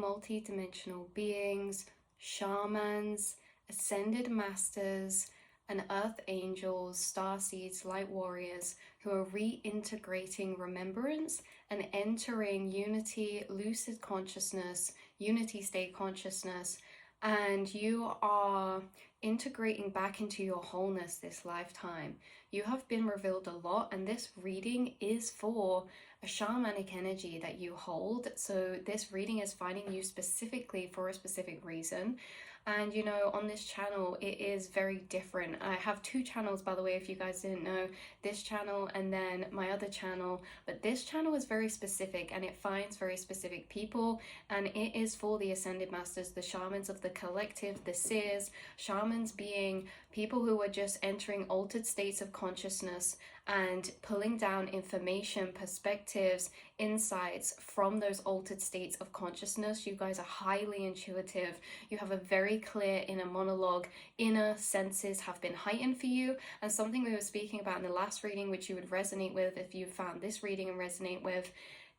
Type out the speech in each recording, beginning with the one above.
multi-dimensional beings, shamans, ascended masters, and earth angels, star seeds, light warriors who are reintegrating remembrance and entering unity, lucid consciousness, unity state consciousness, and you are integrating back into your wholeness this lifetime. You have been revealed a lot, and this reading is for a shamanic energy that you hold. So this reading is finding you specifically for a specific reason. And you know, on this channel it is very different. I have two channels, by the way, if you guys didn't know, this channel and then my other channel. But this channel is very specific, and it finds very specific people, and it is for the ascended masters, the shamans of the collective, the seers. Shamans being people who are just entering altered states of consciousness and pulling down information, perspectives, insights from those altered states of consciousness. You guys are highly intuitive. You have a very clear inner monologue. Inner senses have been heightened for you, and something we were speaking about in the last reading, which you would resonate with if you found this reading and resonate with,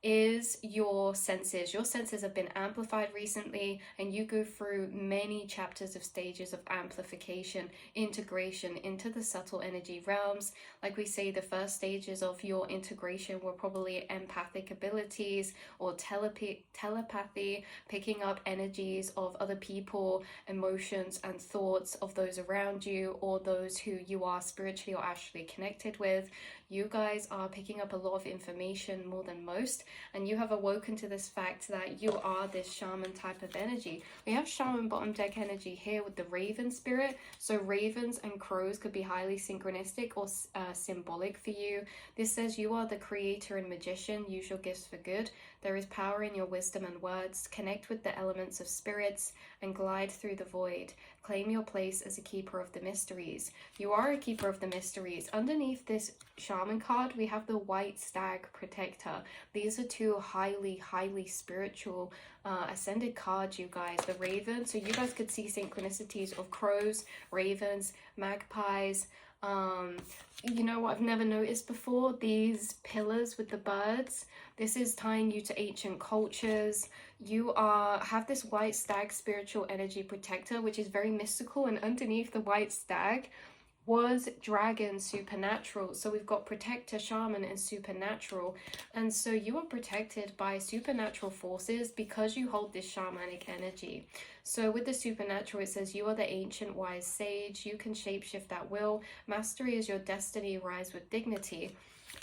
is your senses. Your senses have been amplified recently, and you go through many chapters of stages of amplification, integration into the subtle energy realms. Like we say, the first stages of your integration were probably empathic abilities or telepathy, picking up energies of other people, emotions and thoughts of those around you or those who you are spiritually or astrally connected with. You guys are picking up a lot of information, more than most, and you have awoken to this fact that you are this shaman type of energy. We have shaman bottom deck energy here with the raven spirit, so ravens and crows could be highly synchronistic or symbolic for you. This says you are the creator and magician. Use your gifts for good. There is power in your wisdom and words. Connect with the elements of spirits and glide through the void. Claim your place as a keeper of the mysteries. You are a keeper of the mysteries. Underneath this shaman card, we have the white stag protector. These are two highly spiritual ascended cards, you guys. The raven, so you guys could see synchronicities of crows, ravens, magpies. You know what I've never noticed before? These pillars with the birds. This is tying you to ancient cultures. You have this white stag spiritual energy protector, which is very mystical, and underneath the white stag was dragon supernatural. So we've got protector, shaman, and supernatural, and so you are protected by supernatural forces because you hold this shamanic energy. So with the supernatural, it says you are the ancient wise sage. You can shapeshift at will. Mastery is your destiny. Rise with dignity.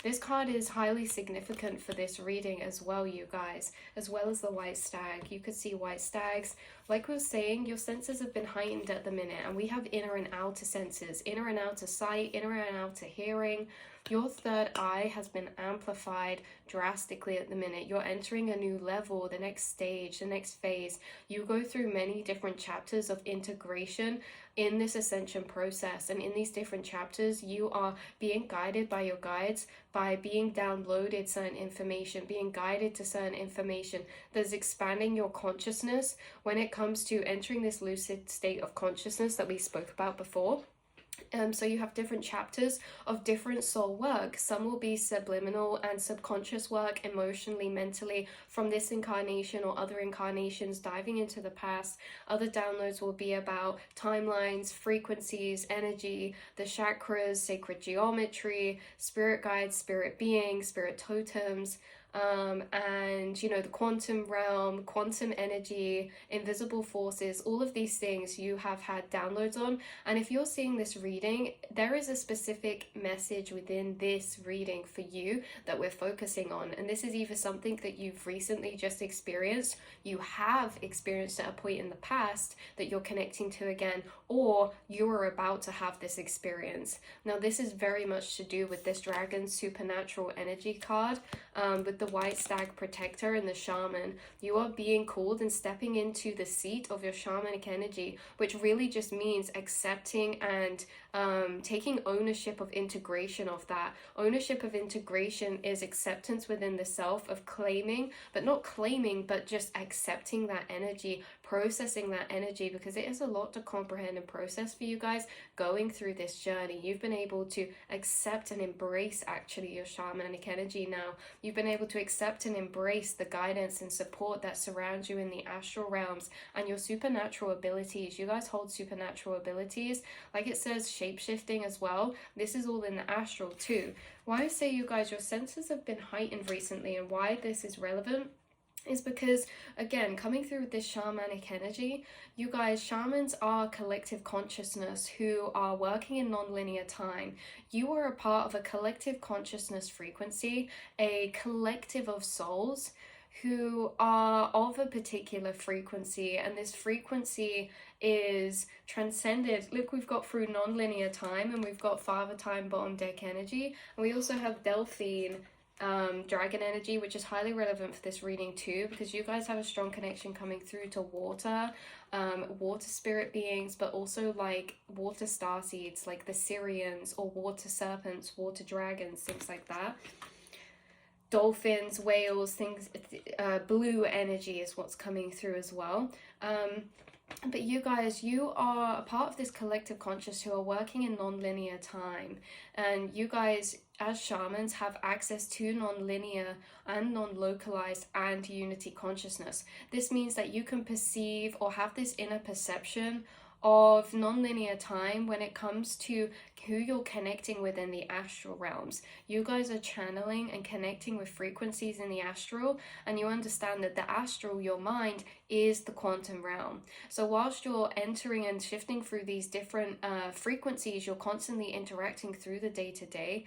This card is highly significant for this reading as well, you guys, as well as the white stag. You could see white stags. Like we were saying, your senses have been heightened at the minute, and we have inner and outer senses, inner and outer sight, inner and outer hearing. Your third eye has been amplified drastically at the minute. You're entering a new level, the next stage, the next phase. You go through many different chapters of integration in this ascension process, and in these different chapters you are being guided by your guides, by being downloaded certain information, being guided to certain information that is expanding your consciousness when it comes to entering this lucid state of consciousness that we spoke about before. So you have different chapters of different soul work. Some will be subliminal and subconscious work, emotionally, mentally, from this incarnation or other incarnations, diving into the past. Other downloads will be about timelines, frequencies, energy, the chakras, sacred geometry, spirit guides, spirit beings, spirit totems, and you know, the quantum realm, quantum energy, invisible forces. All of these things you have had downloads on, and if you're seeing this reading, there is a specific message within this reading for you that we're focusing on, and this is either something that you've recently just experienced, you have experienced at a point in the past that you're connecting to again, or you are about to have this experience. Now this is very much to do with this dragon supernatural energy card, with the white stag protector and the shaman. You are being called and stepping into the seat of your shamanic energy, which really just means accepting and taking ownership of integration of that. Ownership of integration is acceptance within the self of claiming, but not claiming, but just accepting that energy, processing that energy, because it is a lot to comprehend and process for you guys going through this journey. You've been able to accept and embrace actually your shamanic energy now. You've been able to accept and embrace the guidance and support that surrounds you in the astral realms and your supernatural abilities. You guys hold supernatural abilities. Like it says, shape-shifting as well. This is all in the astral too. Why I say, you guys, your senses have been heightened recently, and why this is relevant is because, again, coming through with this shamanic energy, you guys, shamans are collective consciousness who are working in non-linear time. You are a part of a collective consciousness frequency, a collective of souls who are of a particular frequency, and this frequency is transcended. Look, we've got through non-linear time, and we've got father time, bottom deck energy, and we also have Delphine dragon energy, which is highly relevant for this reading too, because you guys have a strong connection coming through to water, water spirit beings, but also like water star seeds, like the Syrians, or water serpents, water dragons, things like that. Dolphins, whales, things, blue energy is what's coming through as well. But you guys, you are a part of this collective conscious who are working in non-linear time, and you guys as shamans have access to non-linear and non-localized and unity consciousness. This means that you can perceive or have this inner perception of non-linear time when it comes to who you're connecting with in the astral realms. You guys are channeling and connecting with frequencies in the astral, and you understand that the astral, your mind, is the quantum realm. So whilst you're entering and shifting through these different frequencies, you're constantly interacting through the day-to-day.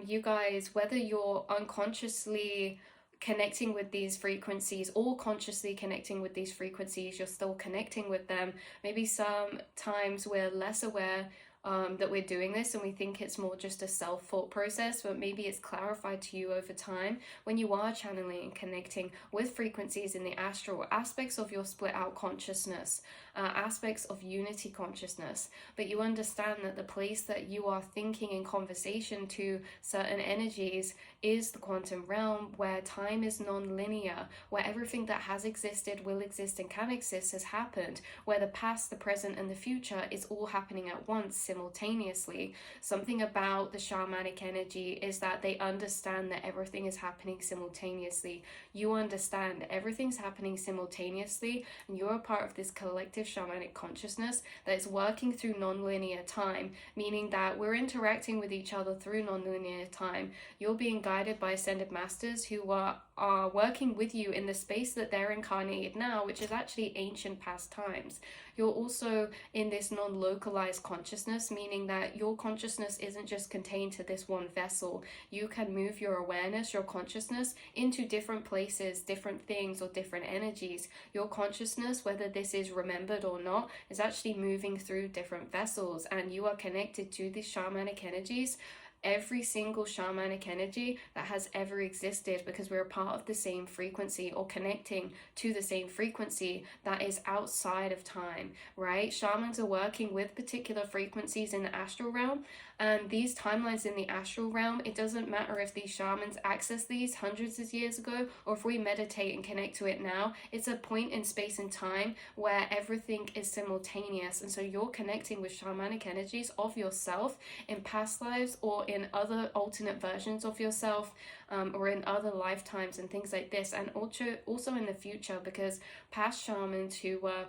You guys, whether you're unconsciously connecting with these frequencies or consciously connecting with these frequencies, you're still connecting with them. Maybe sometimes we're less aware that we're doing this, and we think it's more just a self-thought process, but maybe it's clarified to you over time when you are channeling and connecting with frequencies in the astral, aspects of your split out consciousness, aspects of unity consciousness. But you understand that the place that you are thinking in conversation to certain energies is the quantum realm, where time is non-linear, where everything that has existed, will exist, and can exist has happened, where the past, the present, and the future is all happening at once, simultaneously. Something about the shamanic energy is that they understand that everything is happening simultaneously. You understand everything's happening simultaneously, and you're a part of this collective shamanic consciousness that is working through non-linear time, meaning that we're interacting with each other through non-linear time. You're being guided by ascended masters who are working with you in the space that they're incarnated now, which is actually ancient past times. You're also in this non-localized consciousness, meaning that your consciousness isn't just contained to this one vessel. You can move your awareness, your consciousness, into different places, different things, or different energies. Your consciousness, whether this is remembered or not, is actually moving through different vessels, and you are connected to these shamanic energies, every single shamanic energy that has ever existed, because we're a part of the same frequency, or connecting to the same frequency that is outside of time, right? Shamans are working with particular frequencies in the astral realm, and these timelines in the astral realm, it doesn't matter if these shamans access these hundreds of years ago, or if we meditate and connect to it now. It's a point in space and time where everything is simultaneous, and so you're connecting with shamanic energies of yourself in past lives, or in other alternate versions of yourself, or in other lifetimes and things like this, and also in the future, because past shamans who were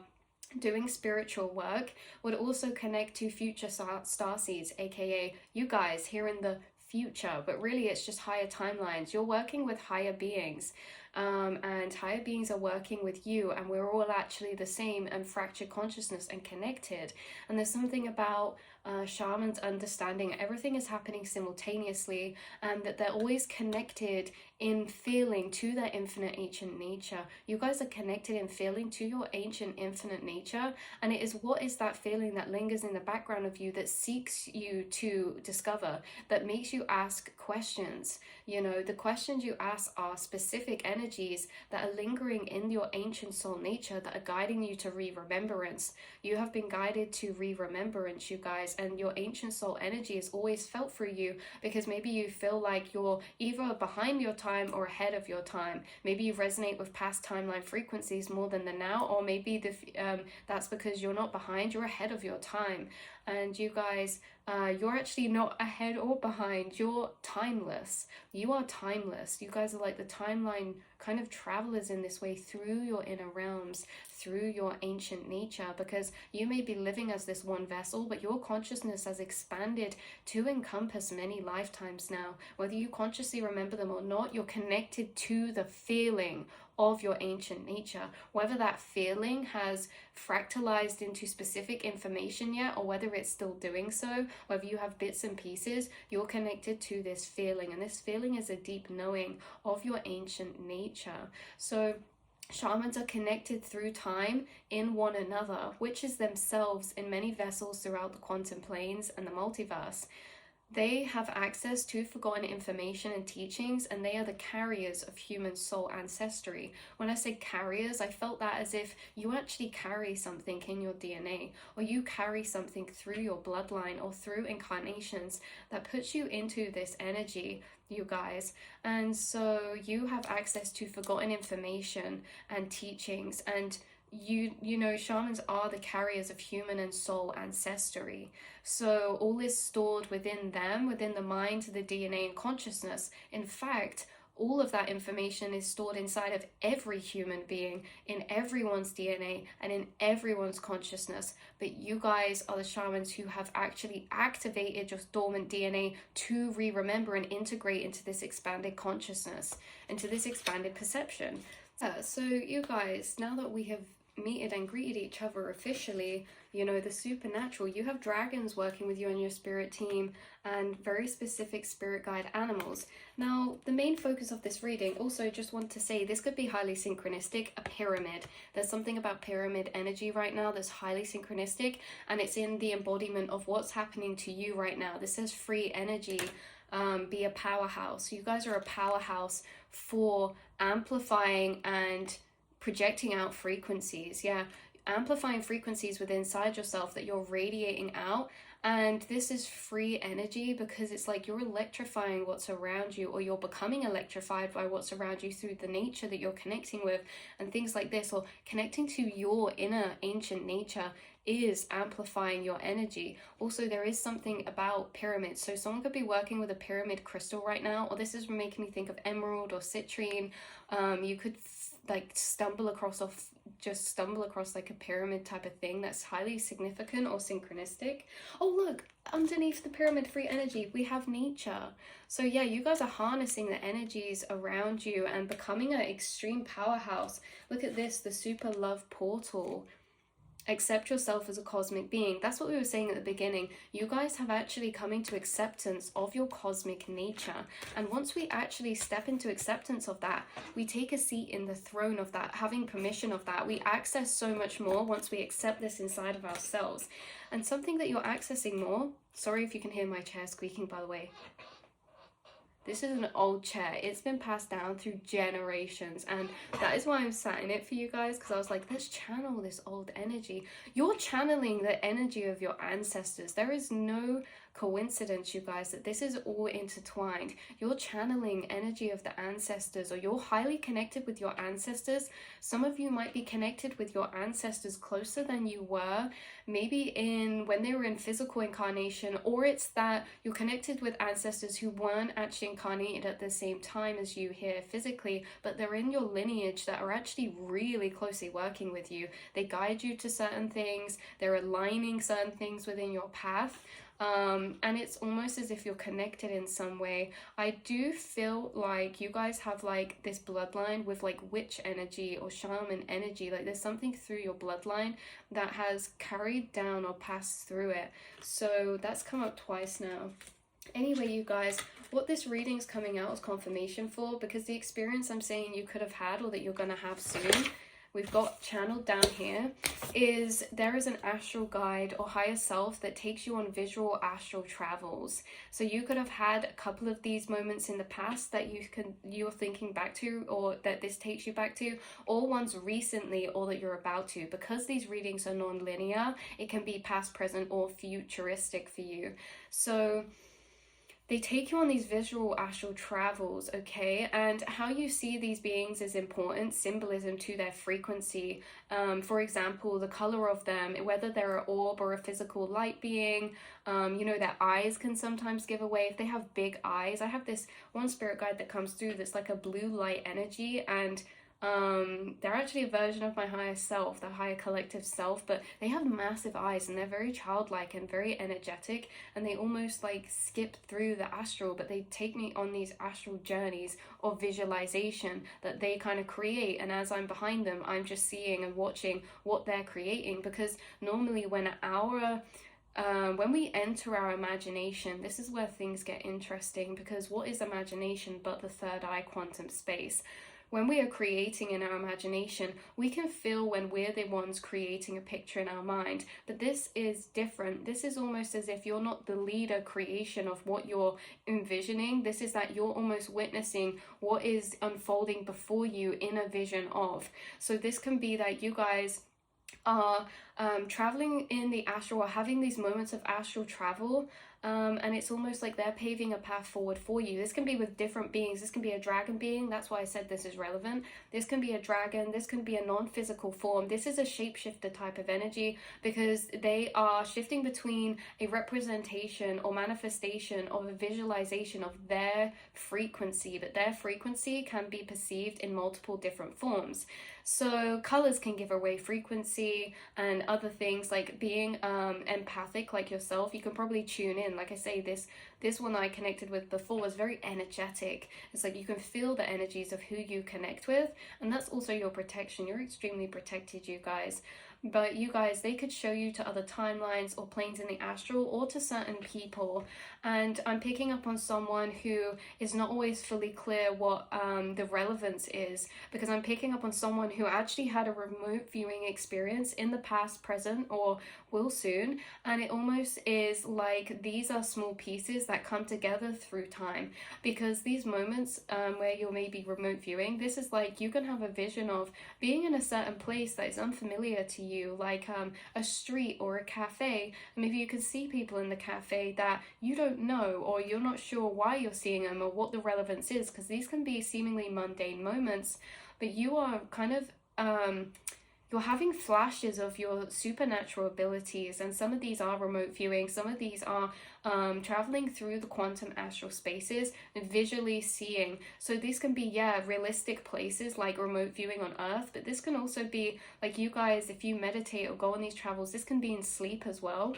doing spiritual work would also connect to future starseeds, aka you guys here in the future, but really it's just higher timelines. You're working with higher beings, and higher beings are working with you, and we're all actually the same and fractured consciousness and connected. And there's something about shamans understanding everything is happening simultaneously, and that they're always connected in feeling to their infinite ancient nature. You guys are connected in feeling to your ancient infinite nature, and it is what is that feeling that lingers in the background of you, that seeks you to discover, that makes you ask questions. You know, the questions you ask are specific energies that are lingering in your ancient soul nature, that are guiding you to re-remembrance. You have been guided to re-remembrance, you guys, and your ancient soul energy is always felt through you, because maybe you feel like you're either behind your time or ahead of your time. Maybe you resonate with past timeline frequencies more than the now, or maybe that's because you're not behind, you're ahead of your time. And you guys, you're actually not ahead or behind, you're timeless. You are timeless. You guys are like the timeline kind of travelers in this way through your inner realms, through your ancient nature, because you may be living as this one vessel, but your consciousness has expanded to encompass many lifetimes now. Whether you consciously remember them or not, you're connected to the feeling of your ancient nature. Whether that feeling has fractalized into specific information yet, or whether it's still doing so, whether you have bits and pieces, you're connected to this feeling, and this feeling is a deep knowing of your ancient nature. So shamans are connected through time in one another, witches themselves in many vessels throughout the quantum planes and the multiverse. They have access to forgotten information and teachings, and they are the carriers of human soul ancestry. When I say carriers, I felt that as if you actually carry something in your DNA, or you carry something through your bloodline or through incarnations that puts you into this energy, you guys. And so you have access to forgotten information and teachings, and you know, shamans are the carriers of human and soul ancestry. So all is stored within them, within the mind, the DNA, and consciousness. In fact, all of that information is stored inside of every human being, in everyone's DNA, and in everyone's consciousness. But you guys are the shamans who have actually activated your dormant DNA to remember and integrate into this expanded consciousness, into this expanded perception. So you guys, now that we have meted and greeted each other officially, you know, the supernatural, you have dragons working with you and your spirit team, and very specific spirit guide animals. Now, the main focus of this reading, also just want to say, this could be highly synchronistic, a pyramid. There's something about pyramid energy right now that's highly synchronistic, and it's in the embodiment of what's happening to you right now. This says free energy. Be a powerhouse. You guys are a powerhouse for amplifying and projecting out frequencies. Amplifying frequencies within inside yourself that you're radiating out. And this is free energy, because it's like you're electrifying what's around you, or you're becoming electrified by what's around you through the nature that you're connecting with, and things like this, or connecting to your inner ancient nature is amplifying your energy. Also, there is something about pyramids. So someone could be working with a pyramid crystal right now, or this is making me think of emerald or citrine. You could stumble across like a pyramid type of thing that's highly significant or synchronistic. Oh look, underneath the pyramid free energy we have nature. So yeah, you guys are harnessing the energies around you and becoming an extreme powerhouse. Look at this, the super love portal. Accept yourself as a cosmic being. That's what we were saying at the beginning. You guys have actually coming to acceptance of your cosmic nature. And once we actually step into acceptance of that, we take a seat in the throne of that, having permission of that. We access so much more once we accept this inside of ourselves. And something that you're accessing more, sorry if you can hear my chair squeaking, by the way. This is an old chair. It's been passed down through generations, and that is why I'm sat in it for you guys, because I was like, let's channel this old energy. You're channeling the energy of your ancestors. There is no coincidence, you guys, that this is all intertwined. You're channeling energy of the ancestors, or you're highly connected with your ancestors. Some of you might be connected with your ancestors closer than you were maybe when they were in physical incarnation, or it's that you're connected with ancestors who weren't actually incarnated at the same time as you here physically, but they're in your lineage that are actually really closely working with you. They guide you to certain things, they're aligning certain things within your path. And it's almost as if you're connected in some way. I do feel like you guys have like this bloodline with like witch energy or shaman energy. Like there's something through your bloodline that has carried down or passed through it. So that's come up twice now. Anyway, you guys, what this reading's coming out as confirmation for, because the experience I'm saying you could have had or that you're going to have soon we've got channeled down here is there is an astral guide or higher self that takes you on visual astral travels. So you could have had a couple of these moments in the past that you're thinking back to, or that this takes you back to, or ones recently, or that you're about to. Because these readings are non-linear, it can be past, present, or futuristic for you. So they take you on these visual astral travels, okay? And how you see these beings is important, symbolism to their frequency. For example, the color of them, whether they're an orb or a physical light being, you know, their eyes can sometimes give away. If they have big eyes, I have this one spirit guide that comes through that's like a blue light energy, and they're actually a version of my higher self, the higher collective self, but they have massive eyes and they're very childlike and very energetic, and they almost like skip through the astral, but they take me on these astral journeys of visualization that they kind of create, and as I'm behind them, I'm just seeing and watching what they're creating. Because normally when we enter our imagination, this is where things get interesting, because what is imagination but the third eye quantum space? When we are creating in our imagination, we can feel when we're the ones creating a picture in our mind, but this is different. This is almost as if you're not the leader creation of what you're envisioning. This is that you're almost witnessing what is unfolding before you in a vision of. So this can be that you guys are traveling in the astral, or having these moments of astral travel, and it's almost like they're paving a path forward for you. This can be with different beings. This can be a dragon being. That's why I said this is relevant. This can be a dragon. This can be a non-physical form. This is a shapeshifter type of energy, because they are shifting between a representation or manifestation of a visualization of their frequency, but their frequency can be perceived in multiple different forms. So colors can give away frequency, and other things like being empathic like yourself. You can probably tune in. Like I say, this one I connected with before was very energetic. It's like you can feel the energies of who you connect with, and that's also your protection. You're extremely protected, you guys. But you guys, they could show you to other timelines or planes in the astral, or to certain people. And I'm picking up on someone who is not always fully clear what the relevance is, because I'm picking up on someone who actually had a remote viewing experience in the past, present, or will soon. And it almost is like these are small pieces that come together through time, because these moments where you're maybe remote viewing, this is like you can have a vision of being in a certain place that is unfamiliar to you, like a street or a cafe. Maybe you can see people in the cafe that you don't know, or you're not sure why you're seeing them or what the relevance is, because these can be seemingly mundane moments, but you are kind of you're having flashes of your supernatural abilities, and some of these are remote viewing, some of these are traveling through the quantum astral spaces and visually seeing. So these can be, yeah, realistic places like remote viewing on Earth, but this can also be like, you guys, if you meditate or go on these travels, this can be in sleep as well.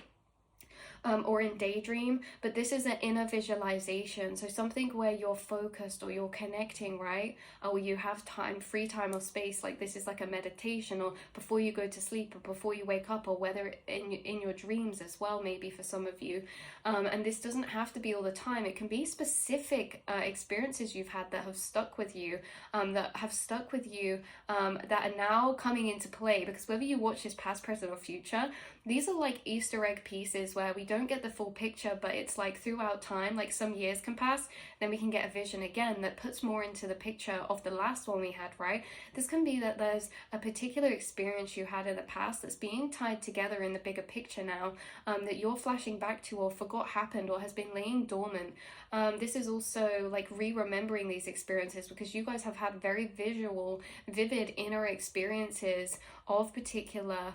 Or in daydream, but this is an inner visualization. So something where you're focused or you're connecting, right? Or you have time, free time or space, like this is like a meditation, or before you go to sleep, or before you wake up, or whether in your dreams as well, maybe for some of you. And this doesn't have to be all the time. It can be specific experiences you've had that have stuck with you, that are now coming into play, because whether you watch this past, present, or future, these are like Easter egg pieces where we don't get the full picture, but it's like throughout time, like some years can pass, then we can get a vision again that puts more into the picture of the last one we had, right? This can be that there's a particular experience you had in the past that's being tied together in the bigger picture now, that you're flashing back to, or forgot happened, or has been laying dormant. This is also like re-remembering these experiences, because you guys have had very visual, vivid inner experiences of particular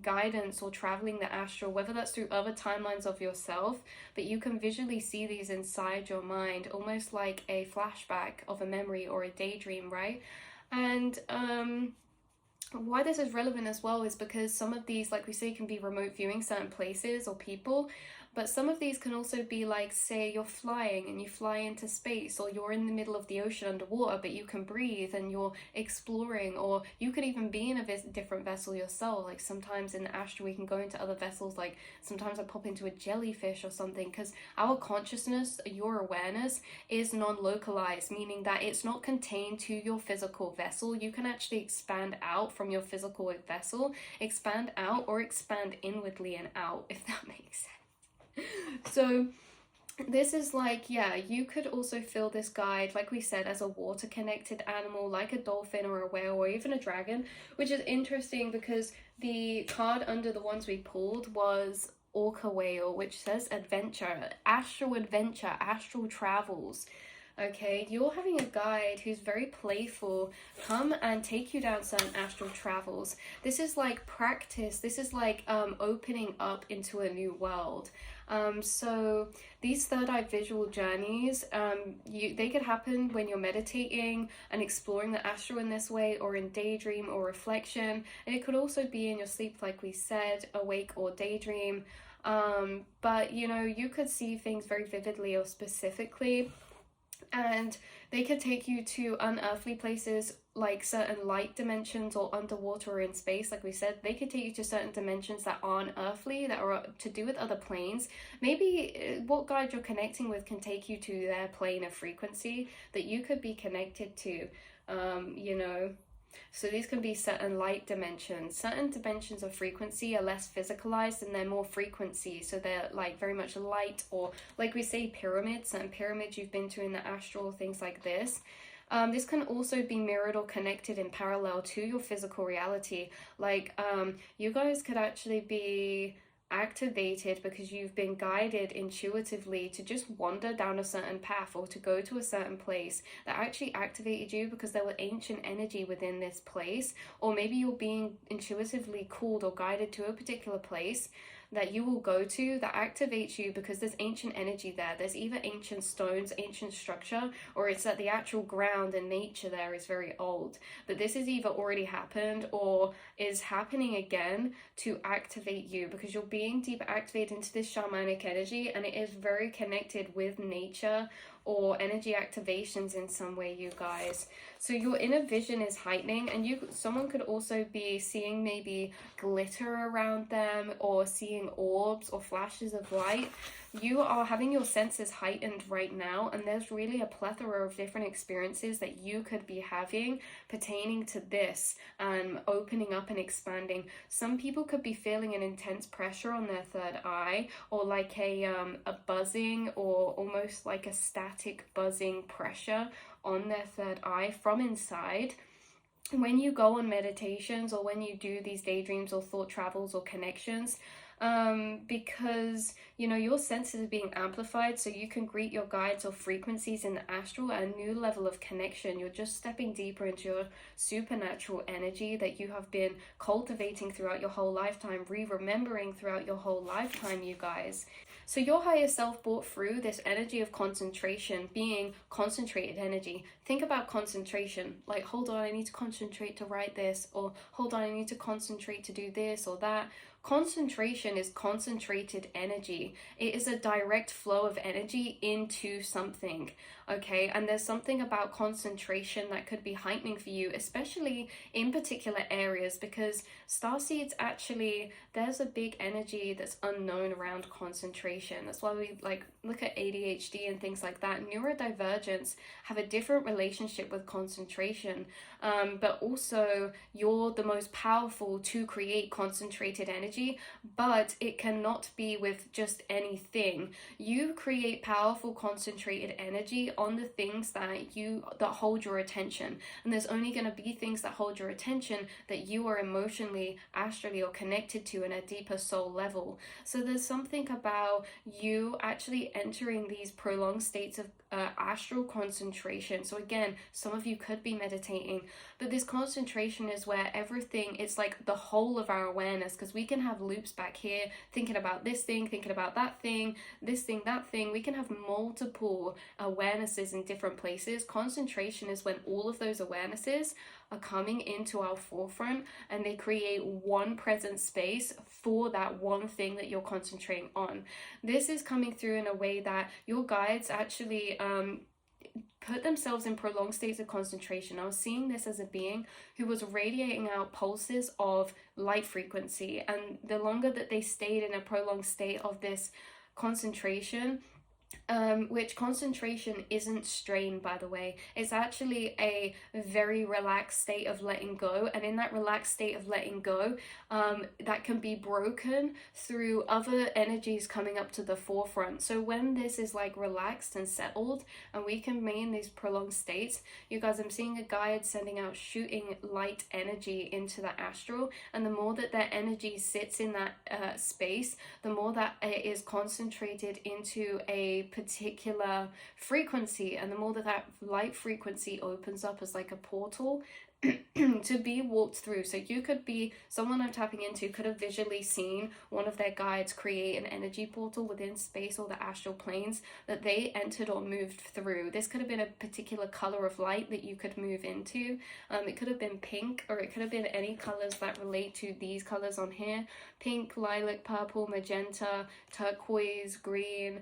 guidance or traveling the astral, whether that's through other timelines of yourself, but you can visually see these inside your mind, almost like a flashback of a memory or a daydream, right? And why this is relevant as well is because some of these, like we say, can be remote viewing certain places or people, But some of these can also be like, say you're flying and you fly into space, or you're in the middle of the ocean underwater but you can breathe and you're exploring, or you could even be in a different vessel yourself. Like sometimes in the astral we can go into other vessels, like sometimes I pop into a jellyfish or something, because our consciousness, your awareness, is non-localized, meaning that it's not contained to your physical vessel. You can actually expand out from your physical vessel, expand out or expand inwardly and out, if that makes sense. So this is like, yeah, you could also feel this guide, like we said, as a water connected animal, like a dolphin or a whale or even a dragon, which is interesting because the card under the ones we pulled was orca whale, which says adventure, astral travels. Okay, you're having a guide who's very playful come and take you down certain astral travels. This is like practice. This is like opening up into a new world. So these third eye visual journeys, they could happen when you're meditating and exploring the astral in this way, or in daydream or reflection. And it could also be in your sleep, like we said, awake or daydream. But you know, you could see things very vividly or specifically, and they could take you to unearthly places, like certain light dimensions, or underwater or in space. Like we said, they could take you to certain dimensions that aren't earthly, that are to do with other planes. Maybe what guide you're connecting with can take you to their plane of frequency that you could be connected to, you know. So these can be certain light dimensions. Certain dimensions of frequency are less physicalized and they're more frequency. So they're like very much light, or like we say pyramids, certain pyramids you've been to in the astral, things like this. This can also be mirrored or connected in parallel to your physical reality. Like you guys could actually be activated because you've been guided intuitively to just wander down a certain path, or to go to a certain place that actually activated you because there were ancient energy within this place. Or maybe you're being intuitively called or guided to a particular place that you will go to that activates you because there's ancient energy there. There's either ancient stones, ancient structure, or it's that the actual ground and nature there is very old. But this has either already happened or is happening again to activate you, because you're being deep activated into this shamanic energy, and it is very connected with nature or energy activations in some way, you guys. So your inner vision is heightening, and someone could also be seeing maybe glitter around them, or seeing orbs or flashes of light. You are having your senses heightened right now, and there's really a plethora of different experiences that you could be having pertaining to this, opening up and expanding. Some people could be feeling an intense pressure on their third eye, or like a buzzing, or almost like a static buzzing pressure on their third eye from inside. When you go on meditations, or when you do these daydreams or thought travels or connections, because you know your senses are being amplified, so you can greet your guides or frequencies in the astral at a new level of connection. You're just stepping deeper into your supernatural energy that you have been cultivating throughout your whole lifetime, remembering throughout your whole lifetime, you guys. So your higher self brought through this energy of concentration, being concentrated energy. Think about concentration, like, hold on, I need to concentrate to write this, or hold on, I need to concentrate to do this or that. Concentration is concentrated energy. It is a direct flow of energy into something, okay? And there's something about concentration that could be heightening for you, especially in particular areas, because starseeds actually, there's a big energy that's unknown around concentration. That's why we like look at ADHD and things like that. Neurodivergence have a different relationship with concentration, but also you're the most powerful to create concentrated energy, but it cannot be with just anything. You create powerful concentrated energy on the things that hold your attention, and there's only going to be things that hold your attention that you are emotionally, astrally, or connected to in a deeper soul level. So there's something about you actually entering these prolonged states of astral concentration. So again, some of you could be meditating, but this concentration is where everything, it's like the whole of our awareness, because we can have loops back here thinking about this thing, thinking about that thing, this thing, that thing. We can have multiple awarenesses in different places. Concentration is when all of those awarenesses are coming into our forefront, and they create one present space for that one thing that you're concentrating on. This is coming through in a way that your guides actually put themselves in prolonged states of concentration. I was seeing this as a being who was radiating out pulses of light frequency, and the longer that they stayed in a prolonged state of this concentration, which concentration isn't strain, by the way, it's actually a very relaxed state of letting go, and in that relaxed state of letting go, that can be broken through other energies coming up to the forefront. So when this is like relaxed and settled and we can remain in these prolonged states, you guys, I'm seeing a guide sending out shooting light energy into the astral, and the more that that energy sits in that space, the more that it is concentrated into a particular frequency, and the more that that light frequency opens up as like a portal to be walked through. So you could be, someone I'm tapping into could have visually seen one of their guides create an energy portal within space or the astral planes that they entered or moved through. This could have been a particular color of light that you could move into. It could have been pink, or it could have been any colors that relate to these colors on here: pink, lilac, purple, magenta, turquoise, green,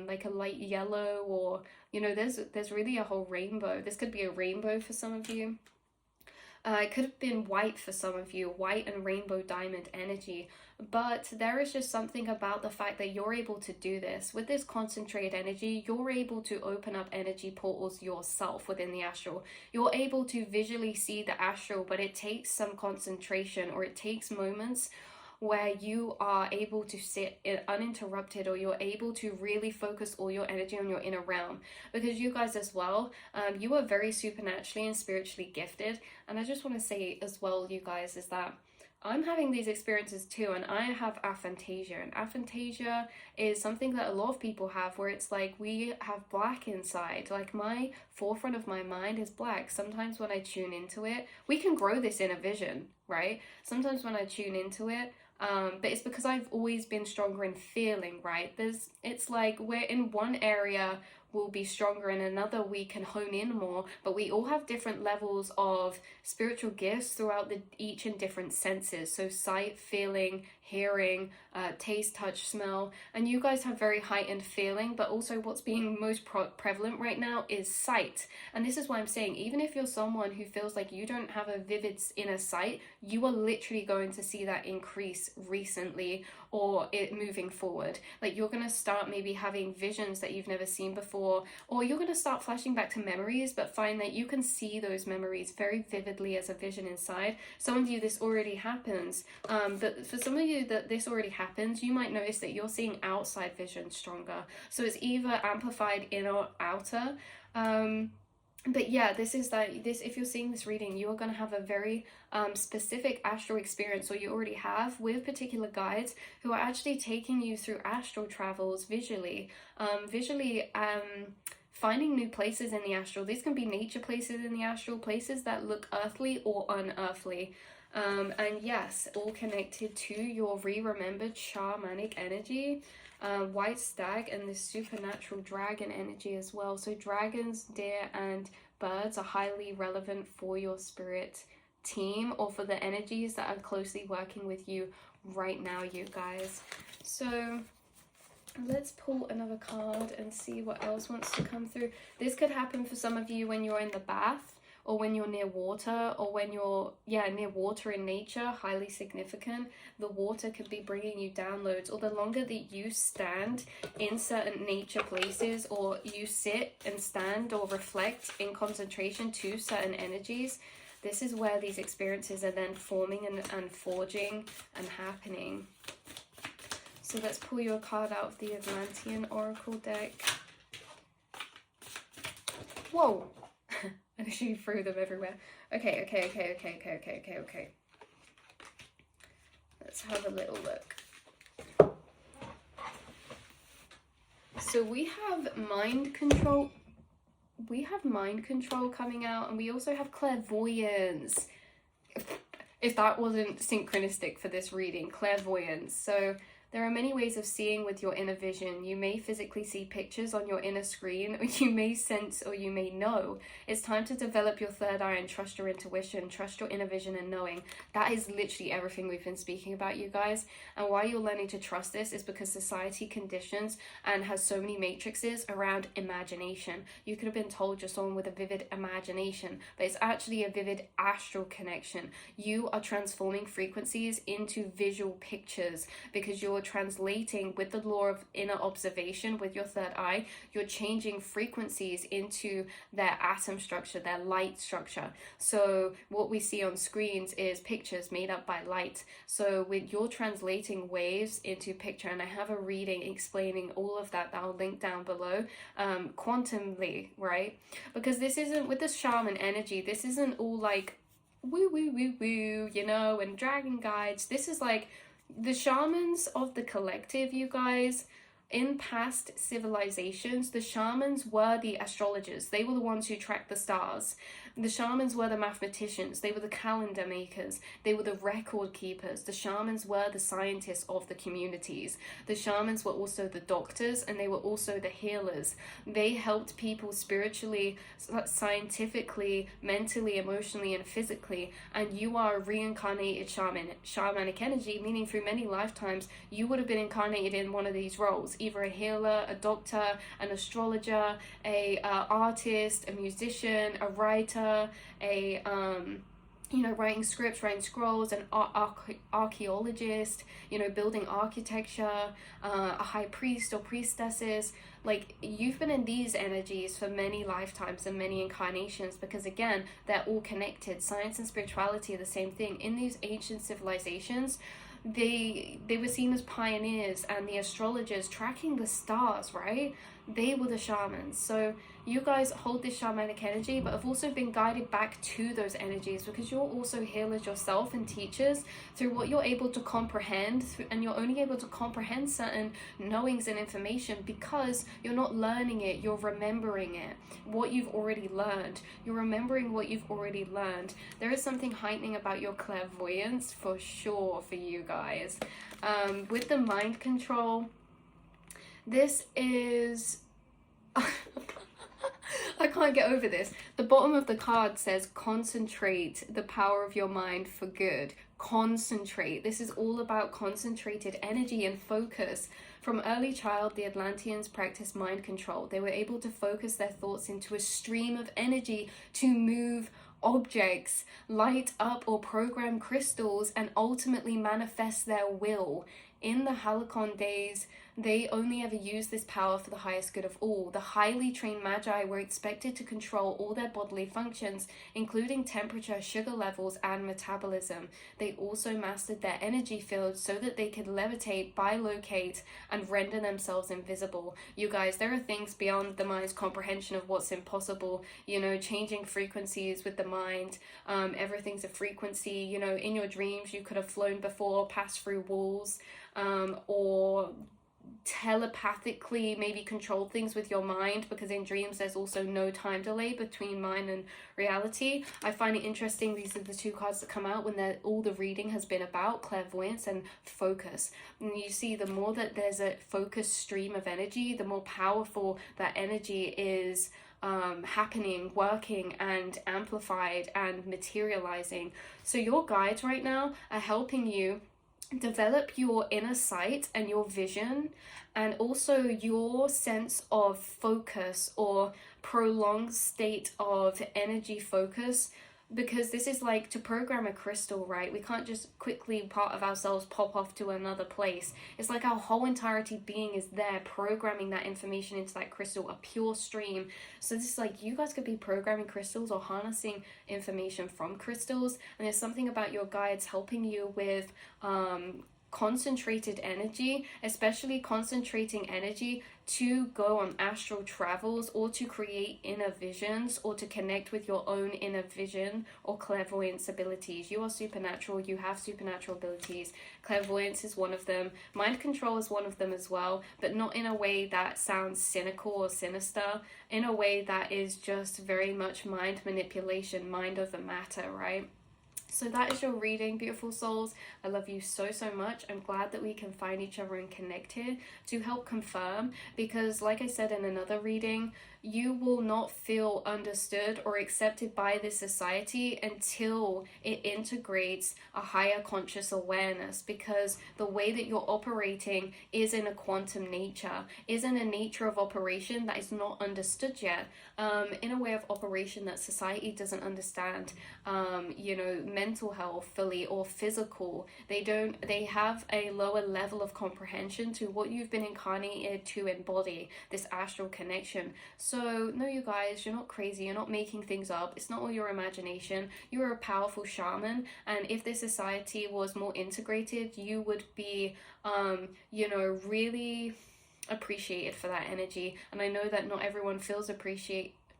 like a light yellow, or there's really a whole rainbow. This could be a rainbow for some of you. It could have been white for some of you, white and rainbow diamond energy. But there is just something about the fact that you're able to do this. With this concentrated energy, you're able to open up energy portals yourself within the astral. You're able to visually see the astral, but it takes some concentration, or it takes moments where you are able to sit uninterrupted, or you're able to really focus all your energy on your inner realm. Because you guys as well, you are very supernaturally and spiritually gifted. And I just want to say as well, you guys, is that I'm having these experiences too, and I have aphantasia. And aphantasia is something that a lot of people have, where it's like we have black inside. Like my forefront of my mind is black. Sometimes when I tune into it, we can grow this inner vision, right? Sometimes when I tune into it, but it's because I've always been stronger in feeling, right? It's like we're in one area, we'll be stronger, in another we can hone in more, but we all have different levels of spiritual gifts throughout each in different senses. So sight, feeling, hearing, taste, touch, smell, and you guys have very heightened feeling, but also what's being most prevalent right now is sight. And this is why I'm saying, even if you're someone who feels like you don't have a vivid inner sight, you are literally going to see that increase recently, or it moving forward. Like you're going to start maybe having visions that you've never seen before, or you're going to start flashing back to memories, but find that you can see those memories very vividly as a vision inside. Some of you, this already happens, but for some of you that this already happens, you might notice that you're seeing outside vision stronger. So it's either amplified in or outer. But yeah, this is that this, if you're seeing this reading, you are going to have a very specific astral experience, or you already have, with particular guides who are actually taking you through astral travels visually, finding new places in the astral. These can be nature places in the astral, places that look earthly or unearthly. And yes, all connected to your re-remembered shamanic energy, white stag, and this supernatural dragon energy as well. So dragons, deer, and birds are highly relevant for your spirit team, or for the energies that are closely working with you right now, you guys. So let's pull another card and see what else wants to come through. This could happen for some of you when you're in the bath, or when you're near water, or when you're near water in nature. Highly significant. The water could be bringing you downloads, or the longer that you stand in certain nature places, or you sit and stand or reflect in concentration to certain energies, this is where these experiences are then forming and forging and happening. So let's pull you a card out of the Atlantean Oracle deck. Whoa! I literally threw them everywhere. Okay. Let's have a little look. So we have mind control. We have mind control coming out, and we also have clairvoyance. If that wasn't synchronistic for this reading, clairvoyance. So There are many ways of seeing with your inner vision. You may physically see pictures on your inner screen, or you may sense, or you may know. It's time to develop your third eye and trust your intuition, trust your inner vision and knowing. That is literally everything we've been speaking about, you guys. And why you're learning to trust this is because society conditions and has so many matrices around imagination. You could have been told you're someone with a vivid imagination, but it's actually a vivid astral connection. You are transforming frequencies into visual pictures because you're translating with the law of inner observation with your third eye. You're changing frequencies into their atom structure, their light structure. So what we see on screens is pictures made up by light. So with you're translating waves into picture, and I have a reading explaining all of that I'll link down below, quantumly, right? Because this isn't, with the shaman energy, this isn't all like woo woo woo woo, you know, and dragon guides. This is like the shamans of the collective, you guys. In past civilizations, the shamans were the astrologers. They were the ones who tracked the stars. The shamans were the mathematicians. They were the calendar makers. They were the record keepers. The shamans were the scientists of the communities. The shamans were also the doctors, and they were also the healers. They helped people spiritually, scientifically, mentally, emotionally, and physically. And you are a reincarnated shaman. Shamanic energy, meaning through many lifetimes, you would have been incarnated in one of these roles. Either a healer, a doctor, an astrologer, a artist, a musician, a writer, writing scripts, writing scrolls, an archaeologist, building architecture, a high priest or priestesses. Like, you've been in these energies for many lifetimes and many incarnations, because again, they're all connected. Science and spirituality are the same thing. In these ancient civilizations, they were seen as pioneers, and the astrologers tracking the stars, right? They were the shamans. So you guys hold this shamanic energy, but have also been guided back to those energies, because you're also healers yourself and teachers through what you're able to comprehend, and you're only able to comprehend certain knowings and information because you're not learning it, you're remembering it, what you've already learned. You're remembering what you've already learned. There is something heightening about your clairvoyance for sure for you guys. With the mind control, this is I can't get over this. The bottom of the card says concentrate the power of your mind for good. Concentrate. This is all about concentrated energy and focus. From early child, the Atlanteans practiced mind control. They were able to focus their thoughts into a stream of energy to move objects, light up or program crystals, and ultimately manifest their will. In the Halcyon days, they only ever used this power for the highest good of all. The highly trained magi were expected to control all their bodily functions, including temperature, sugar levels, and metabolism. They also mastered their energy fields so that they could levitate, bilocate, and render themselves invisible. You guys, there are things beyond the mind's comprehension of what's impossible. Changing frequencies with the mind. Everything's a frequency. In your dreams, you could have flown before, passed through walls, or telepathically maybe control things with your mind, because in dreams there's also no time delay between mind and reality. I find it interesting, these are the two cards that come out when all the reading has been about clairvoyance and focus. And you see, the more that there's a focused stream of energy, the more powerful that energy is happening, working, and amplified and materializing. So your guides right now are helping you develop your inner sight and your vision, and also your sense of focus or prolonged state of energy focus, because this is like to program a crystal, right? We can't just quickly part of ourselves pop off to another place. It's like our whole entirety being is there programming that information into that crystal, a pure stream. So this is like, you guys could be programming crystals or harnessing information from crystals, and there's something about your guides helping you with concentrated energy, especially concentrating energy to go on astral travels, or to create inner visions, or to connect with your own inner vision or clairvoyance abilities. You are supernatural, you have supernatural abilities. Clairvoyance is one of them. Mind control is one of them as well, but not in a way that sounds cynical or sinister, in a way that is just very much mind manipulation, mind over matter, right? So that is your reading, beautiful souls. I love you so, so much. I'm glad that we can find each other and connect here to help confirm, because like I said in another reading, you will not feel understood or accepted by this society until it integrates a higher conscious awareness, because the way that you're operating is in a quantum nature, is in a nature of operation that is not understood yet, in a way of operation that society doesn't understand. You know, mental health fully or physical, they have a lower level of comprehension to what you've been incarnated to embody, this astral connection. So no, you guys, you're not crazy, you're not making things up, it's not all your imagination. You're a powerful shaman, and if this society was more integrated, you would be you know, really appreciated for that energy. And I know that not everyone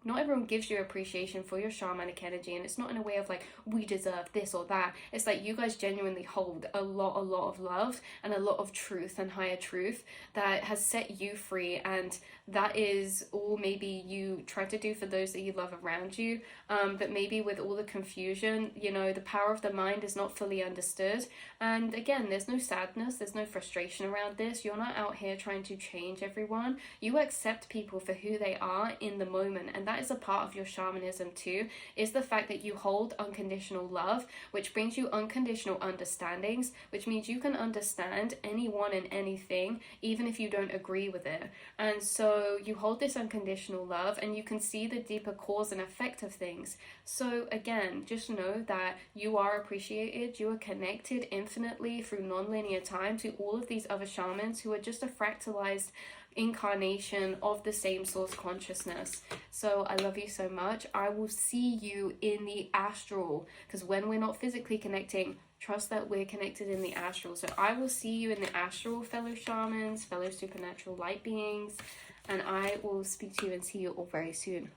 not everyone gives you appreciation for your shamanic energy, and it's not in a way of like, we deserve this or that. It's like you guys genuinely hold a lot of love and a lot of truth and higher truth that has set you free, and that is all maybe you try to do for those that you love around you, but maybe with all the confusion, you know, the power of the mind is not fully understood. And again, there's no sadness, there's no frustration around this. You're not out here trying to change everyone. You accept people for who they are in the moment, and that is a part of your shamanism too, is the fact that you hold unconditional love, which brings you unconditional understandings, which means you can understand anyone and anything even if you don't agree with it. And so you hold this unconditional love, and you can see the deeper cause and effect of things. So again, just know that you are appreciated, you are connected infinitely through non-linear time to all of these other shamans who are just a fractalized incarnation of the same source consciousness. So I love you so much. I will see you in the astral, because when we're not physically connecting, trust that we're connected in the astral. So I will see you in the astral, fellow shamans, fellow supernatural light beings, and I will speak to you and see you all very soon.